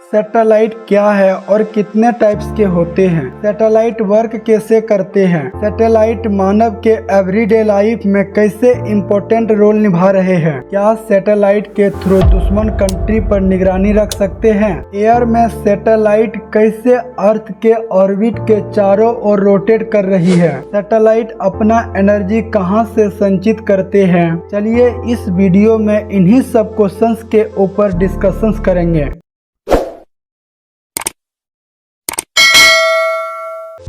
Satellite क्या है और कितने टाइप्स के होते हैं? सैटेलाइट वर्क कैसे करते हैं? सैटेलाइट मानव के एवरीडे लाइफ में कैसे इम्पोर्टेंट रोल निभा रहे हैं? क्या सैटेलाइट के थ्रू दुश्मन कंट्री पर निगरानी रख सकते हैं? एयर में सैटेलाइट कैसे अर्थ के ऑर्बिट के चारों ओर रोटेट कर रही है? सैटेलाइट अपना एनर्जी कहां से संचित करते हैं? चलिए इस वीडियो में इन्हीं सब क्वेश्चंस के ऊपर डिस्कशंस करेंगे।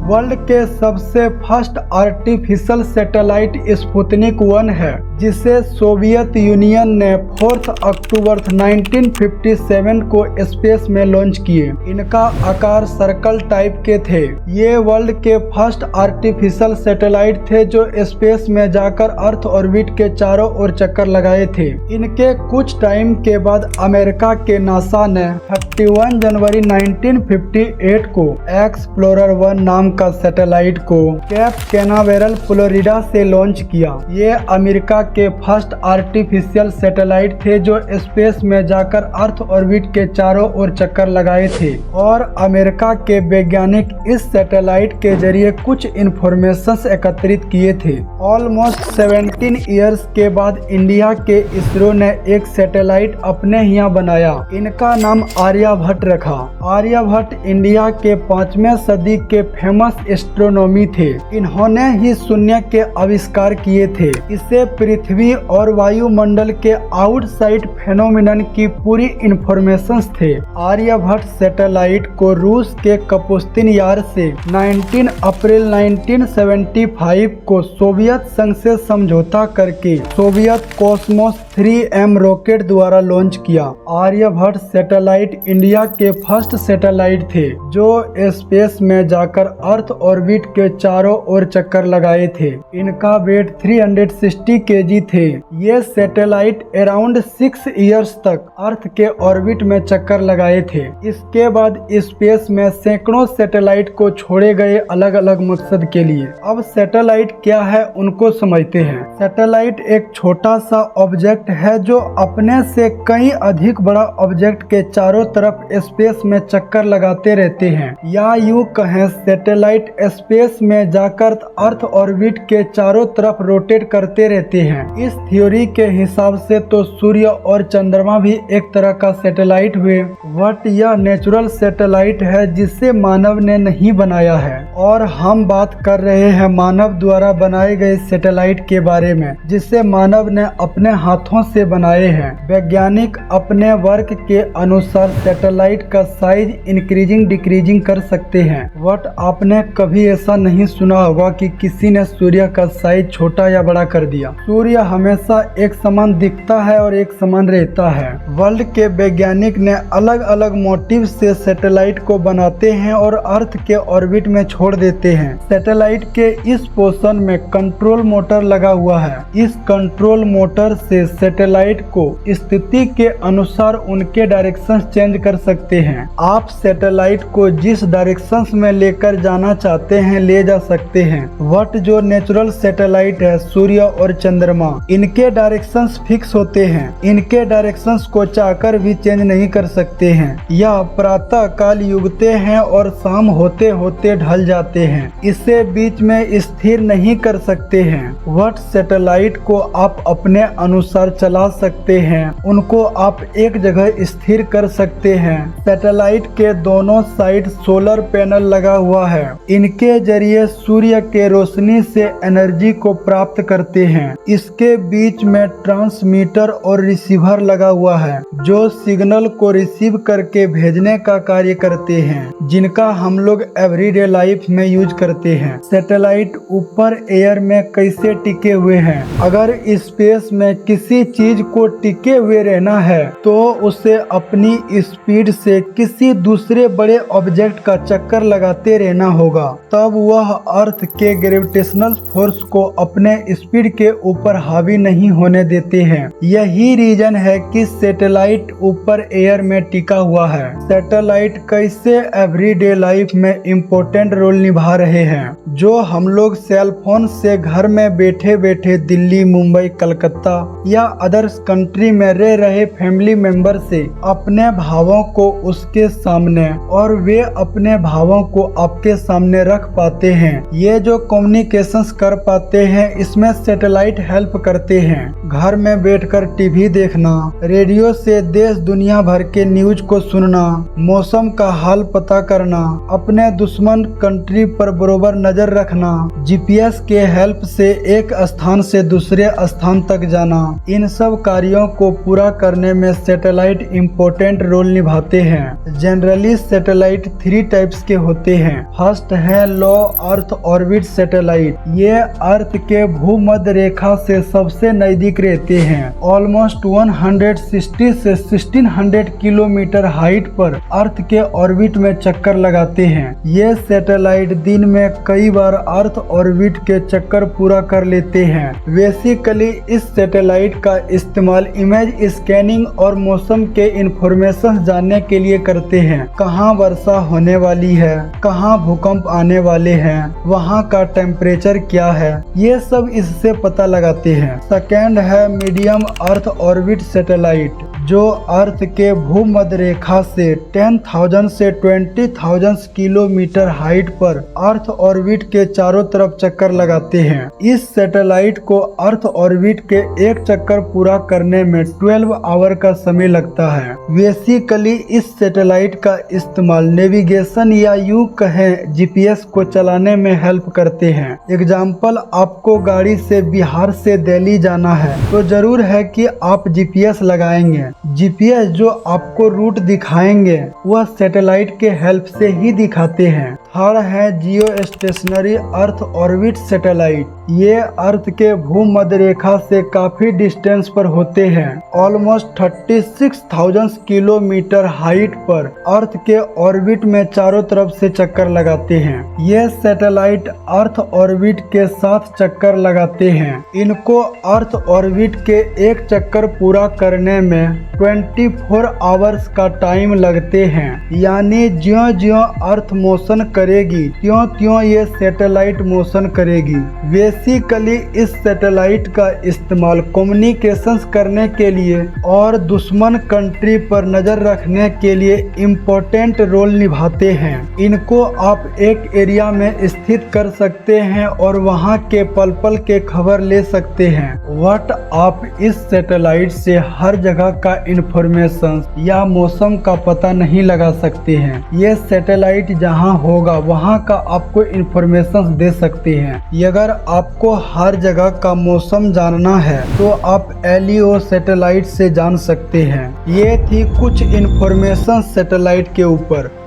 वर्ल्ड के सबसे फर्स्ट आर्टिफिशियल सैटेलाइट स्पुतनिक 1 है, जिसे सोवियत यूनियन ने 4 अक्टूबर 1957 को स्पेस में लॉन्च किए। इनका आकार सर्कल टाइप के थे। ये वर्ल्ड के फर्स्ट आर्टिफिशियल सैटेलाइट थे जो स्पेस में जाकर अर्थ ऑर्बिट के चारों ओर चक्कर लगाए थे। इनके कुछ टाइम के बाद अमेरिका के नासा ने 31 जनवरी 1958 को एक्सप्लोरर 1 नाम का सैटेलाइट को केप कैनावेरल फ्लोरिडा से लॉन्च किया। ये अमेरिका के फर्स्ट आर्टिफिशियल सैटेलाइट थे जो स्पेस में जाकर अर्थ ऑर्बिट के चारों ओर चक्कर लगाए थे, और अमेरिका के वैज्ञानिक इस सैटेलाइट के जरिए कुछ इंफॉर्मेशन एकत्रित किए थे। ऑलमोस्ट 17 इयर्स के बाद इंडिया के इसरो ने एक सैटेलाइट अपने यहाँ बनाया। इनका नाम आर्यभट्ट रखा। आर्यभट्ट इंडिया के 5वीं सदी के फेमस एस्ट्रोनॉमी थे। इन्होंने ही शून्य के आविष्कार किए थे। इसे पृथ्वी और वायुमंडल के आउटसाइड फेनोमेनन की पूरी इंफॉर्मेशन थे। आर्यभट्ट सैटेलाइट को रूस के कपुस्तिन यार से 19 अप्रैल 1975 को सोवियत संघ से समझौता करके सोवियत कॉस्मोस 3M रॉकेट द्वारा लॉन्च किया। आर्यभट्ट सैटेलाइट इंडिया के फर्स्ट सैटेलाइट थे जो स्पेस में जाकर अर्थ ऑर्बिट के चारों ओर चक्कर लगाए थे। इनका वेट 360 kg थे। ये सैटेलाइट अराउंड 6 इयर्स तक अर्थ के ऑर्बिट में चक्कर लगाए थे। इसके बाद स्पेस में सैकड़ों सैटेलाइट को छोड़े गए अलग अलग मकसद के लिए। अब सैटेलाइट क्या है उनको समझते हैं। सैटेलाइट एक छोटा सा ऑब्जेक्ट है जो अपने से कहीं अधिक बड़ा ऑब्जेक्ट के चारों तरफ स्पेस में चक्कर लगाते रहते हैं, या यूं कहें सैटेलाइट स्पेस में जाकर अर्थ ऑर्बिट के चारों तरफ रोटेट करते रहते हैं। इस थ्योरी के हिसाब से तो सूर्य और चंद्रमा भी एक तरह का सैटेलाइट हुए, बट यह नेचुरल सैटेलाइट है जिसे मानव ने नहीं बनाया है। और हम बात कर रहे हैं मानव द्वारा बनाए गए सैटेलाइट के बारे में, जिसे मानव ने अपने हाथों से बनाए हैं। वैज्ञानिक अपने वर्क के अनुसार सैटेलाइट का साइज इंक्रीजिंग डिक्रीजिंग कर सकते हैं, बट आपने कभी ऐसा नहीं सुना होगा कि किसी ने सूर्य का साइज छोटा या बड़ा कर दिया। सूर्य हमेशा एक समान दिखता है और एक समान रहता है। वर्ल्ड के वैज्ञानिक ने अलग अलग मोटिव से सैटेलाइट को बनाते हैं और अर्थ के ऑर्बिट में छोड़ देते हैं। सैटेलाइट के इस पोर्शन में कंट्रोल मोटर लगा हुआ है। इस कंट्रोल मोटर से सैटेलाइट को स्थिति के अनुसार उनके डायरेक्शन चेंज कर सकते हैं। आप सैटेलाइट को जिस डायरेक्शन में लेकर जाना चाहते हैं ले जा सकते हैं। बट जो नेचुरल सैटेलाइट है सूर्य और चंद्रमा, इनके डायरेक्शंस फिक्स होते हैं। इनके डायरेक्शंस को चाहकर भी चेंज नहीं कर सकते हैं। यह प्रातः काल युगते हैं और शाम होते होते ढल जाते हैं। इसे बीच में स्थिर नहीं कर सकते हैं। बट सैटेलाइट को आप अपने अनुसार चला सकते हैं। उनको आप एक जगह स्थिर कर सकते हैं। सैटेलाइट के दोनों साइड सोलर पैनल लगा हुआ है। इनके जरिए सूर्य के रोशनी से एनर्जी को प्राप्त करते हैं। इसके बीच में ट्रांसमीटर और रिसीवर लगा हुआ है जो सिग्नल को रिसीव करके भेजने का कार्य करते हैं, जिनका हम लोग एवरीडे लाइफ में यूज करते हैं। सैटेलाइट ऊपर एयर में कैसे टिके हुए हैं? अगर स्पेस में किसी चीज को टिके हुए रहना है तो उसे अपनी स्पीड से किसी दूसरे बड़े ऑब्जेक्ट का चक्कर लगाते रहना होगा तब वह अर्थ के ग्रेविटेशनल फोर्स को अपने स्पीड के ऊपर हावी नहीं होने देते हैं। यही रीजन है कि सैटेलाइट ऊपर एयर में टिका हुआ है। सैटेलाइट कैसे एवरीडे लाइफ में इम्पोर्टेंट रोल निभा रहे हैं, जो हम लोग सेल फोन से घर में बैठे बैठे दिल्ली, मुंबई, कलकत्ता या अदर्स कंट्री में रह रहे फैमिली मेंबर से अपने भावों को उसके सामने और वे अपने भावों को आपके सामने रख पाते हैं। ये जो कम्युनिकेशंस कर पाते हैं, इसमें सैटेलाइट हेल्प करते हैं। घर में बैठकर टीवी देखना, रेडियो से देश दुनिया भर के न्यूज को सुनना, मौसम का हाल पता करना, अपने दुश्मन कंट्री पर बरोबर नजर रखना, जीपीएस के हेल्प से एक स्थान से दूसरे स्थान तक जाना, इन सब कार्यों को पूरा करने में सैटेलाइट इम्पोर्टेंट रोल निभाते हैं। जनरली सैटेलाइट 3 टाइप्स के होते हैं। फर्स्ट है लो अर्थ ऑर्बिट सैटेलाइट। ये अर्थ के भूमध्य रेखा से सबसे नजदीक रहते हैं। ऑलमोस्ट 160 से 1600 किलोमीटर हाइट पर अर्थ के ऑर्बिट में चक्कर लगाते हैं। ये सैटेलाइट दिन में कई बार अर्थ ऑर्बिट के चक्कर पूरा कर लेते हैं। बेसिकली इस सैटेलाइट का इस्तेमाल इमेज स्कैनिंग और मौसम के इंफॉर्मेशन जानने के लिए करते हैं। कहाँ वर्षा होने वाली है, कहाँ भूकंप आने वाले हैं, वहाँ का टेम्परेचर क्या है, ये सब इससे पता लगाते हैं। सेकेंड है मीडियम अर्थ ऑर्बिट सैटेलाइट, जो अर्थ के भूमध्य रेखा से 10,000 से 20,000 किलोमीटर हाइट पर अर्थ ऑर्बिट के चारों तरफ चक्कर लगाते हैं। इस सैटेलाइट को अर्थ ऑर्बिट के एक चक्कर पूरा करने में 12 आवर का समय लगता है। बेसिकली इस सैटेलाइट का इस्तेमाल नेविगेशन या यूं कहें जीपीएस को चलाने में हेल्प करते हैं। एग्जाम्पल, आपको गाड़ी से बिहार से दिल्ली जाना है तो जरूर है कि आप जीपीएस लगाएंगे। जीपीएस जो आपको रूट दिखाएंगे वह सैटेलाइट के हेल्प से ही दिखाते हैं। थर्ड है जियो स्टेशनरी अर्थ ऑर्बिट सैटेलाइट। ये अर्थ के भूमध्य रेखा से काफी डिस्टेंस पर होते हैं। ऑलमोस्ट 36,000 किलोमीटर हाइट पर अर्थ के ऑर्बिट में चारों तरफ से चक्कर लगाते हैं। ये सैटेलाइट अर्थ ऑर्बिट के साथ चक्कर लगाते हैं। इनको अर्थ ऑर्बिट के एक चक्कर पूरा करने में 24 आवर्स का टाइम लगते हैं। यानी ज्यों-ज्यों अर्थ मोशन करेगी त्यों-त्यों ये सैटेलाइट मोशन करेगी। बेसिकली इस सैटेलाइट का इस्तेमाल कम्युनिकेशंस करने के लिए और दुश्मन कंट्री पर नजर रखने के लिए इम्पोर्टेंट रोल निभाते हैं। इनको आप एक एरिया में स्थित कर सकते हैं और वहां के पल पल के खबर ले सकते हैं। बट आप इस सैटेलाइट से हर जगह का इंफॉर्मेशन या मौसम का पता नहीं लगा सकते हैं। ये सैटेलाइट जहां होगा वहां का आपको इंफॉर्मेशन दे सकते हैं। अगर आपको हर जगह का मौसम जानना है तो आप LEO सैटेलाइट से जान सकते हैं। ये थी कुछ इंफॉर्मेशन सैटेलाइट के ऊपर।